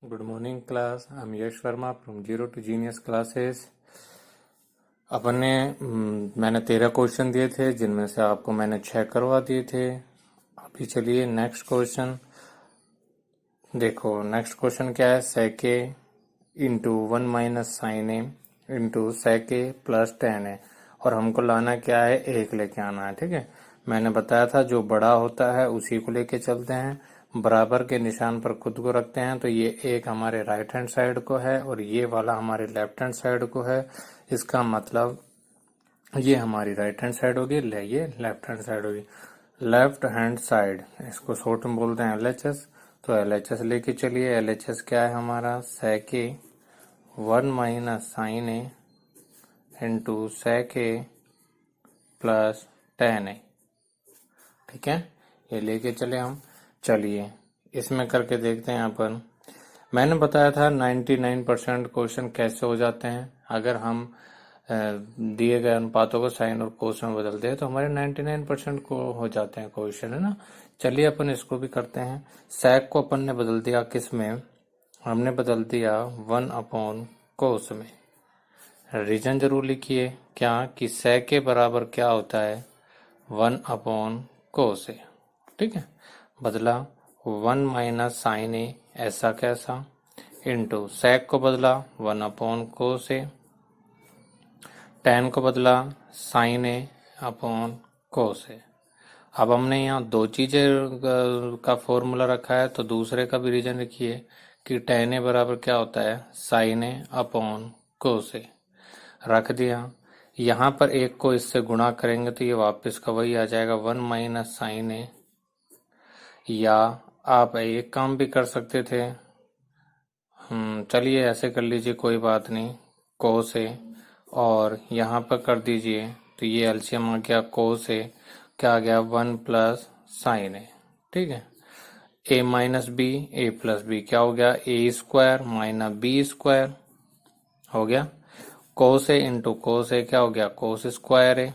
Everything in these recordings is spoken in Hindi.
Good morning class. I'm Yash Verma from Zero to Genius Classes. अपन ने मैंने 13 क्वेश्चन दिए थे जिनमें से आपको मैंने 6 करवा दिए थे। अभी चलिए नेक्स्ट क्वेश्चन देखो। नेक्स्ट क्वेश्चन क्या है? सेक ए इंटू 1 माइनस साइन ए इंटू सेक ए प्लस टेन ए, और हमको लाना क्या है? एक लेके आना है। ठीक है, मैंने बताया था जो बड़ा होता है उसी को लेके चलते हैं, बराबर के निशान पर खुद को रखते हैं। तो ये एक हमारे राइट हैंड साइड को है और ये वाला हमारे लेफ्ट हैंड साइड को है। इसका मतलब ये हमारी राइट हैंड साइड होगी, ये लेफ्ट हैंड साइड होगी। लेफ्ट हैंड साइड इसको शॉर्ट में बोलते हैं एलएचएस। तो एलएचएस लेके चलिए। एलएचएस क्या है हमारा? सेक ए 1 माइनस साइन ए इंटू सेक ए प्लस टेन ए। ठीक है, ये लेके चले हम। चलिए इसमें करके देखते हैं अपन। मैंने बताया था 99% क्वेश्चन कैसे हो जाते हैं अगर हम दिए गए अनुपातों को साइन और कोस में बदलते हैं, तो हमारे 99% को हो जाते हैं क्वेश्चन, है ना। चलिए अपन इसको भी करते हैं। सेक को अपन ने बदल दिया किस में? हमने बदल दिया 1 अपॉन कोस में। रीजन जरूर लिखिए क्या कि सेक के बराबर क्या होता है? 1 अपॉन कोस ए। ठीक है, बदला 1 माइनस साइन ए, ऐसा कैसा, इंटू सेक को बदला 1 अपॉन कोस ए, टेन को बदला साइन ए अपॉन कोस ए। अब हमने यहाँ दो चीजें का फॉर्मूला रखा है, तो दूसरे का भी रीजन लिखिए कि टेन ए बराबर क्या होता है? साइन ए अपॉन कोस ए। रख दिया। यहाँ पर एक को इससे गुणा करेंगे तो ये वापस का वही आ जाएगा 1 माइनस साइन ए। या आप एक काम भी कर सकते थे, चलिए ऐसे कर लीजिए, कोई बात नहीं, कोस ए और यहाँ पर कर दीजिए तो ये एलसीएम आ गया कोस ए, क्या आ गया? 1 प्लस साइन ए। ठीक है, ए माइनस बी, ए प्लस बी क्या हो गया? ए स्क्वायर माइनस बी स्क्वायर हो गया। कोस ए इंटू कोस ए क्या हो गया? कोस स्क्वायर ए।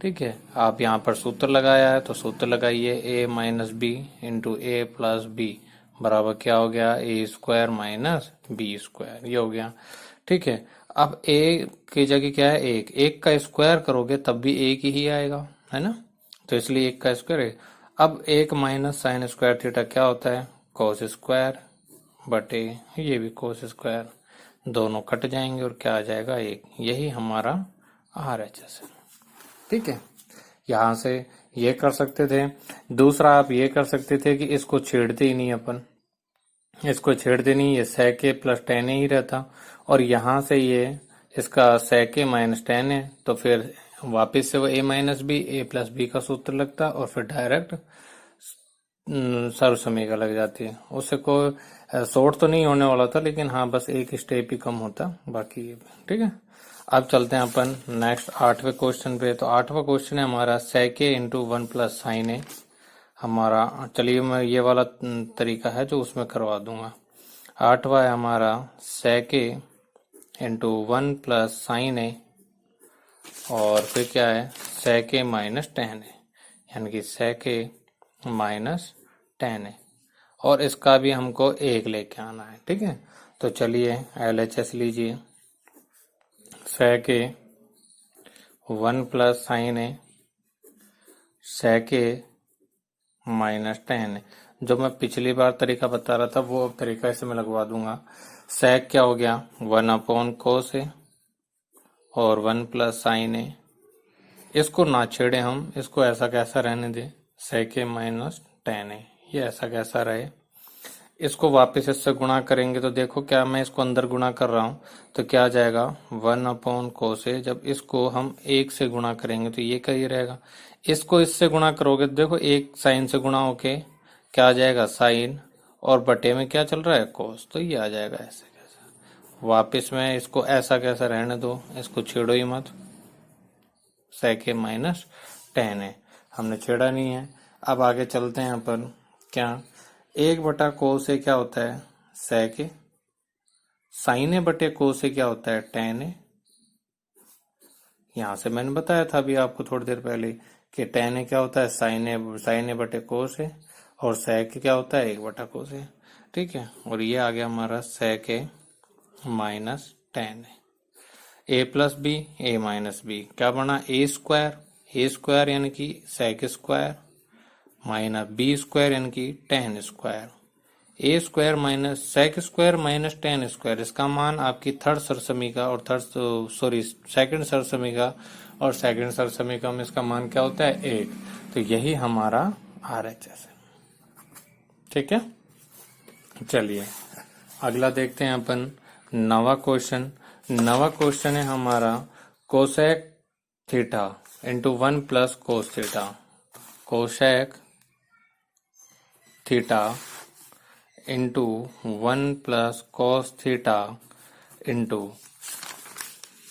ठीक है, आप यहाँ पर सूत्र लगाया है तो सूत्र लगाइए, ए माइनस बी इंटू ए प्लस बी बराबर क्या हो गया? ए स्क्वायर माइनस बी स्क्वायर, ये हो गया। ठीक है, अब ए की जगह क्या है? एक। एक का स्क्वायर करोगे तब भी एक ही आएगा, है ना, तो इसलिए एक का स्क्वायर है। अब एक माइनस साइन स्क्वायर थीटा क्या होता है? कोस स्क्वायर बटे ये भी कोस स्क्वायर, दोनों कट जाएंगे और क्या आ जाएगा? एक। यही हमारा RHS है। ठीक है, यहां से ये कर सकते थे। दूसरा आप ये कर सकते थे कि इसको छेड़ते ही नहीं, अपन इसको छेड़ते नहीं, ये सेक ए प्लस टेन ही रहता, और यहां से ये इसका सेक ए माइनस टेन है, तो फिर वापस से वो ए माइनस बी, ए प्लस बी का सूत्र लगता और फिर डायरेक्ट सर्वसमीका लग जाती है। उससे कोई शॉर्ट तो नहीं होने वाला था, लेकिन हाँ बस एक स्टेप ही कम होता बाकी ये। ठीक है, अब चलते हैं अपन नेक्स्ट 8वें क्वेश्चन पे। तो 8वां क्वेश्चन है हमारा सेक ए इंटू 1 प्लस साइन ए हमारा। चलिए मैं ये वाला तरीका है जो उसमें करवा दूंगा। 8वां है हमारा सेक ए इंटू 1 प्लस साइन ए, और फिर क्या है? सेक ए माइनस टेन ए, यानी कि सेक ए माइनस टेन ए, और इसका भी हमको एक लेके आना है। ठीक है, तो चलिए LHS लीजिए। सेक ए 1 प्लस साइन ए सेक ए माइनस टेन ए। जो मैं पिछली बार तरीका बता रहा था वो तरीका इसे मैं लगवा दूंगा। सेक क्या हो गया? 1 अपॉन कोस ए और 1 प्लस साइन ए। इसको ना छेड़े हम, इसको ऐसा कैसा रहने दे, सेक ए माइनस टेन ए, ये ऐसा कैसा रहे। इसको वापस इससे गुणा करेंगे तो देखो क्या, मैं इसको अंदर गुणा कर रहा हूँ तो क्या आ जाएगा? 1 अपॉन कोस ए। जब इसको हम एक से गुणा करेंगे तो ये क्या ही रहेगा। इसको इससे गुणा करोगे तो देखो एक साइन से गुणा होके क्या आ जाएगा? साइन, और बटे में क्या चल रहा है? कोस, तो ये आ जाएगा ऐसे कैसा। वापिस में इसको ऐसा कैसा रहने दो, इसको छेड़ो ही मत, सेक ए माइनस टेन ए हमने छेड़ा नहीं है। अब आगे चलते हैं अपन। क्या? 1 बटा कोस ए क्या होता है? सेक ए। साइन ए बटे कोस ए क्या होता है? टेन ए। यहां से मैंने बताया था अभी आपको थोड़ी देर पहले कि टेन ए क्या होता है? साइन ए बटे कोस ए, और sec क्या होता है 1/cos A। ठीक है, और ये आ गया हमारा sec A minus tan A plus b A minus b, क्या बना A स्क्वायर यानी कि sec square minus b square यानी कि tan square. A square minus sec square minus tan square, इसका मान आपकी थर्ड सरसमी और सेकंड सरसमी और सेकंड सरसमी में इसका मान क्या होता है 1। तो यही हमारा RHS है। ठीक है, चलिए अगला देखते हैं अपन नवा क्वेश्चन है हमारा cosec theta into 1 plus cos theta. Cosec theta into 1 plus cos theta into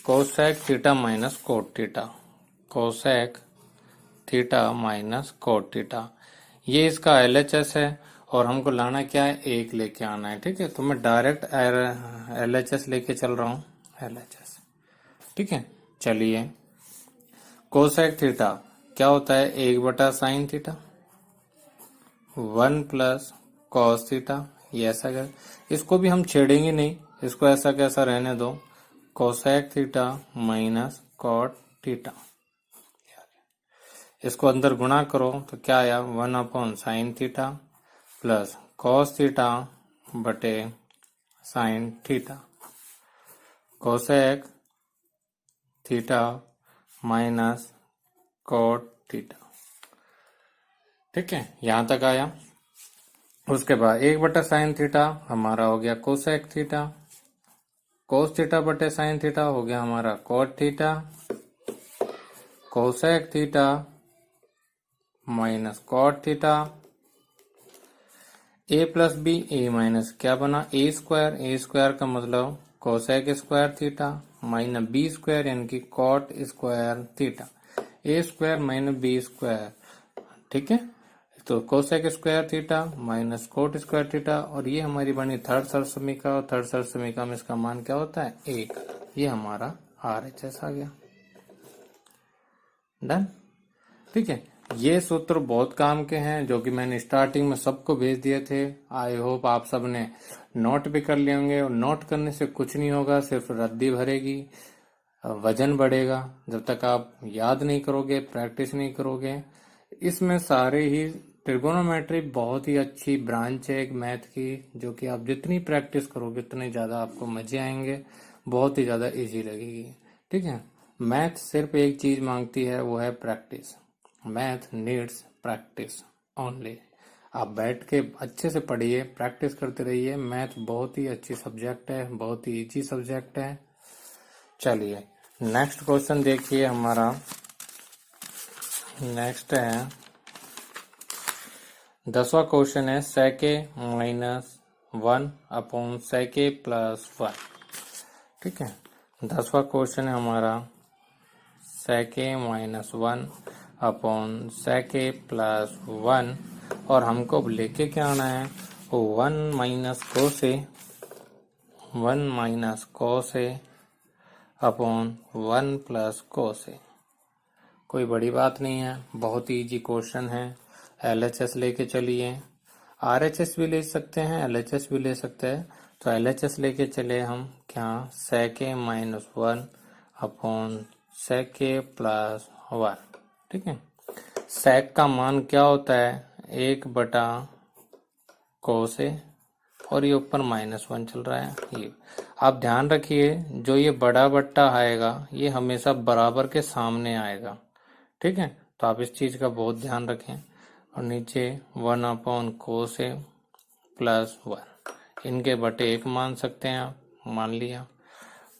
cosec theta minus cot theta. Cosec theta minus cot theta, ये इसका LHS है और हमको लाना क्या है 1 लेके आना है। ठीक है, तो मैं डायरेक्ट LHS लेके चल रहा हूँ LHS। ठीक है, चलिए कोसेक थीटा क्या होता है 1/sin theta 1 plus cos theta. ये ऐसा कर, इसको भी हम छेड़ेंगे नहीं, इसको ऐसा कैसा रहने दो cosec theta minus cot theta. इसको अंदर गुणा करो तो क्या आया 1/sin theta plus cos theta बटे sine theta. Cosec theta minus cot theta. ठीक है, यहां तक आया। उसके बाद 1/sin थीटा हमारा हो गया कोसेक थीटा, कोस थीटा बटे साइन थीटा हो गया हमारा cot theta. Cosec theta minus cot theta. A plus b a minus क्या बना ए स्क्वायर का मतलब cosec square theta minus b square यानी कि cot square theta. A square minus b square. ठीक है, तो cosec square theta minus cot square theta, और ये हमारी बनी थर्ड सरसमीका, और थर्ड सरसमीका में इसका मान क्या होता है 1। ये हमारा RHS आ गया। डन। ठीक है, ये सूत्र बहुत काम के हैं जो कि मैंने स्टार्टिंग में सबको भेज दिए थे। आई होप आप सब ने नोट भी कर लिए होंगे, और नोट करने से कुछ नहीं होगा, सिर्फ रद्दी भरेगी, वजन बढ़ेगा। जब तक आप याद नहीं करोगे, प्रैक्टिस नहीं करोगे, इसमें सारे ही ट्रिगोनोमेट्री बहुत ही अच्छी ब्रांच है एक मैथ की, जो कि आप जितनी प्रैक्टिस करोगे उतने ज्यादा आपको मजे आएंगे, बहुत ही ज्यादा इजी लगेगी। ठीक है, मैथ सिर्फ एक चीज मांगती है, वो है practice. Math needs practice only. आप बैठ के अच्छे से पढ़िए, प्रैक्टिस करते रहिए। मैथ बहुत ही अच्छी सब्जेक्ट है, बहुत ही इजी सब्जेक्ट है। चलिए नेक्स्ट क्वेश्चन देखिए हमारा। नेक्स्ट है 10वां क्वेश्चन है सेके -1 अपॉन सेके +1। ठीक है, 10वां क्वेश्चन है हमारा सेके -1 अपॉन सेके +1, और हमको लेके क्या आना है 1 माइनस कोस ए अपॉन 1 प्लस कोस ए। कोई बड़ी बात नहीं है, बहुत ही इजी क्वेश्चन है। LHS लेके चलिए, RHS भी ले सकते हैं, LHS भी ले सकते हैं। तो LHS लेके चले हम क्या सेके -1 अपॉन सेके +1। ठीक है, सेक का मान क्या होता है 1/कोस ए, और ये ऊपर -1 चल रहा है। ये आप ध्यान रखिए, जो ये बड़ा बट्टा आएगा ये हमेशा बराबर के सामने आएगा। ठीक है, तो आप इस चीज का बहुत ध्यान रखें। और नीचे 1/कोस ए +1, इनके बटे 1 मान सकते हैं आप, मान लिया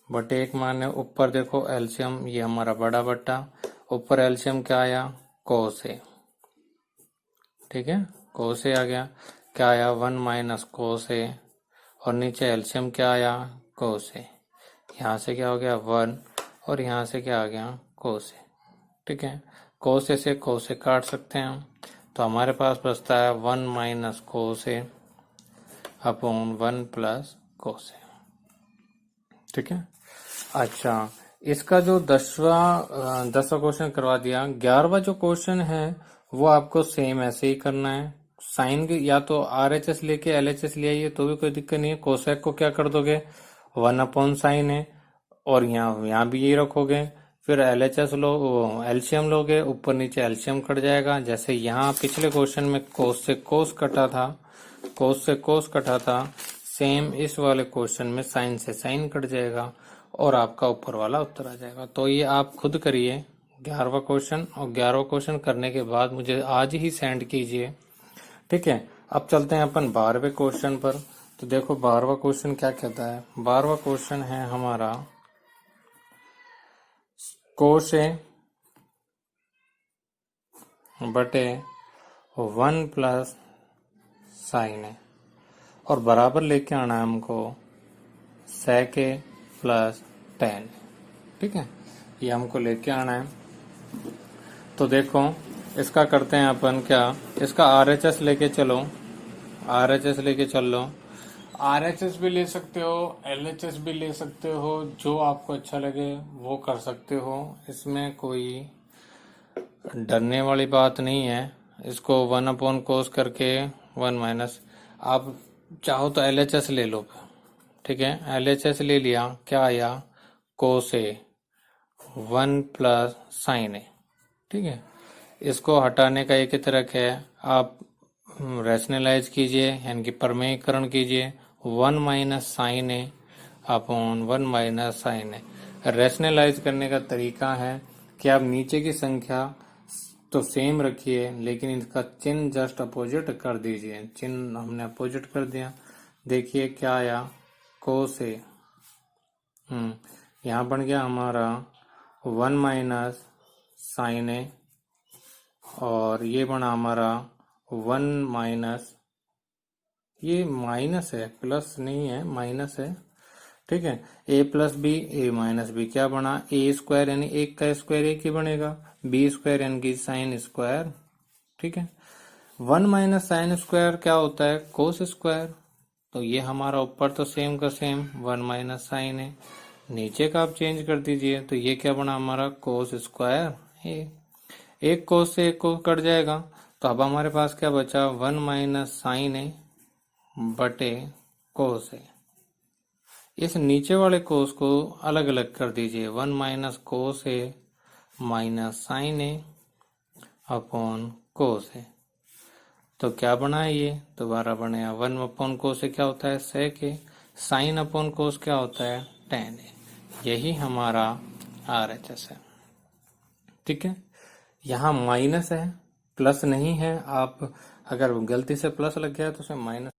बटे 1 माने। ऊपर देखो एलसीएम, ये हमारा बड़ा बट्टा, ऊपर एलसीएम क्या आया कोस ए। ठीक है, कोस ए आ गया, क्या आया 1 माइनस कोस ए, और नीचे एलसीएम क्या आया कोस ए। यहाँ से क्या हो गया 1, और यहाँ से क्या आ गया कोस ए। ठीक है, कोस ए से कोस ए काट सकते हैं हम, तो हमारे पास बचता है 1 माइनस कोस ए अपॉन 1 प्लस कोस ए। ठीक है, अच्छा इसका जो 10वां क्वेश्चन करवा दिया। 11वां जो क्वेश्चन है वो आपको सेम ऐसे ही करना है, साइन की या तो RHS लेके LHS ले आइए तो भी कोई दिक्कत नहीं है। कोसेक को क्या कर दोगे, 1/sin है, और यहाँ भी यही रखोगे। फिर LHS लो, एलसीएम लोगे, ऊपर नीचे एलसीएम कट जाएगा। जैसे यहाँ पिछले क्वेश्चन में कोस से कोस कटा था, कोस से कोस कटा था, सेम इस वाले क्वेश्चन में साइन से साइन कट जाएगा और आपका ऊपर वाला उत्तर आ जाएगा। तो ये आप खुद करिए 11वां क्वेश्चन, और 11वां क्वेश्चन करने के बाद मुझे आज ही सेंड कीजिए, ठीक है। अब चलते हैं अपन 12वें क्वेश्चन पर। तो देखो 12वां क्वेश्चन क्या कहता है। 12वां क्वेश्चन है हमारा कोस ए बटे 1+sin ए, और बराबर लेके आना है हमको sec ए प्लस tan ए, ठीक है। ये हमको लेके आना है। तो देखो इसका करते हैं अपन क्या, इसका RHS लेके चलो, RHS लेके चल लो। RHS भी ले सकते हो, LHS भी ले सकते हो, जो आपको अच्छा लगे वो कर सकते हो। इसमें कोई डरने वाली बात नहीं है। इसको 1/cos करके 1 आप चाहो तो LHS ले लो, ठीक है। LHS ले लिया, क्या आया, cos ए 1+sin ए, ठीक है। इसको हटाने का एक ही तरीका है, आप रैशनलाइज कीजिए, यानी कि प्रमेयीकरण कीजिए। 1 - sin ए अपॉन 1 - sin ए। रैशनलाइज करने का तरीका है कि आप नीचे की संख्या तो सेम रखिए, लेकिन इसका चिन्ह जस्ट अपोजिट कर दीजिए। चिन्ह हमने अपोजिट कर दिया, देखिए क्या आया, कोस ए, यहाँ बन गया हमारा 1 - sin ए, और ये बना हमारा 1 ये माइनस है, प्लस नहीं है, माइनस है, ठीक है। a plus b, a minus b, क्या बना, a स्क्वायर यानी एक का स्क्वायर एक ही बनेगा, b स्क्वायर यानी कि साइन स्क्वायर, ठीक है। 1 - sin स्क्वायर क्या होता है, कोस स्क्वायर। तो ये हमारा ऊपर तो सेम का सेम 1 - sin है, नीचे का आप चेंज कर दीजिए। तो ये क्या बना हमारा, कोस स्क्वायर। एक कोस से एक कोस कट जाएगा, तो अब हमारे पास क्या बचा, 1 - sin ए बटे कोस ए। इस नीचे वाले कोस को अलग अलग कर दीजिए, 1 - कोस ए माइनस साइन ए अपॉन कोस ए। तो क्या बना है ये, दोबारा बनेगा 1/कोस ए क्या होता है, सेक ए, साइन अपॉन कोस क्या होता है, tan ए। यही हमारा RHS है, ठीक है। यहाँ माइनस है, प्लस नहीं है। आप अगर गलती से प्लस लग गया तो उसमें माइनस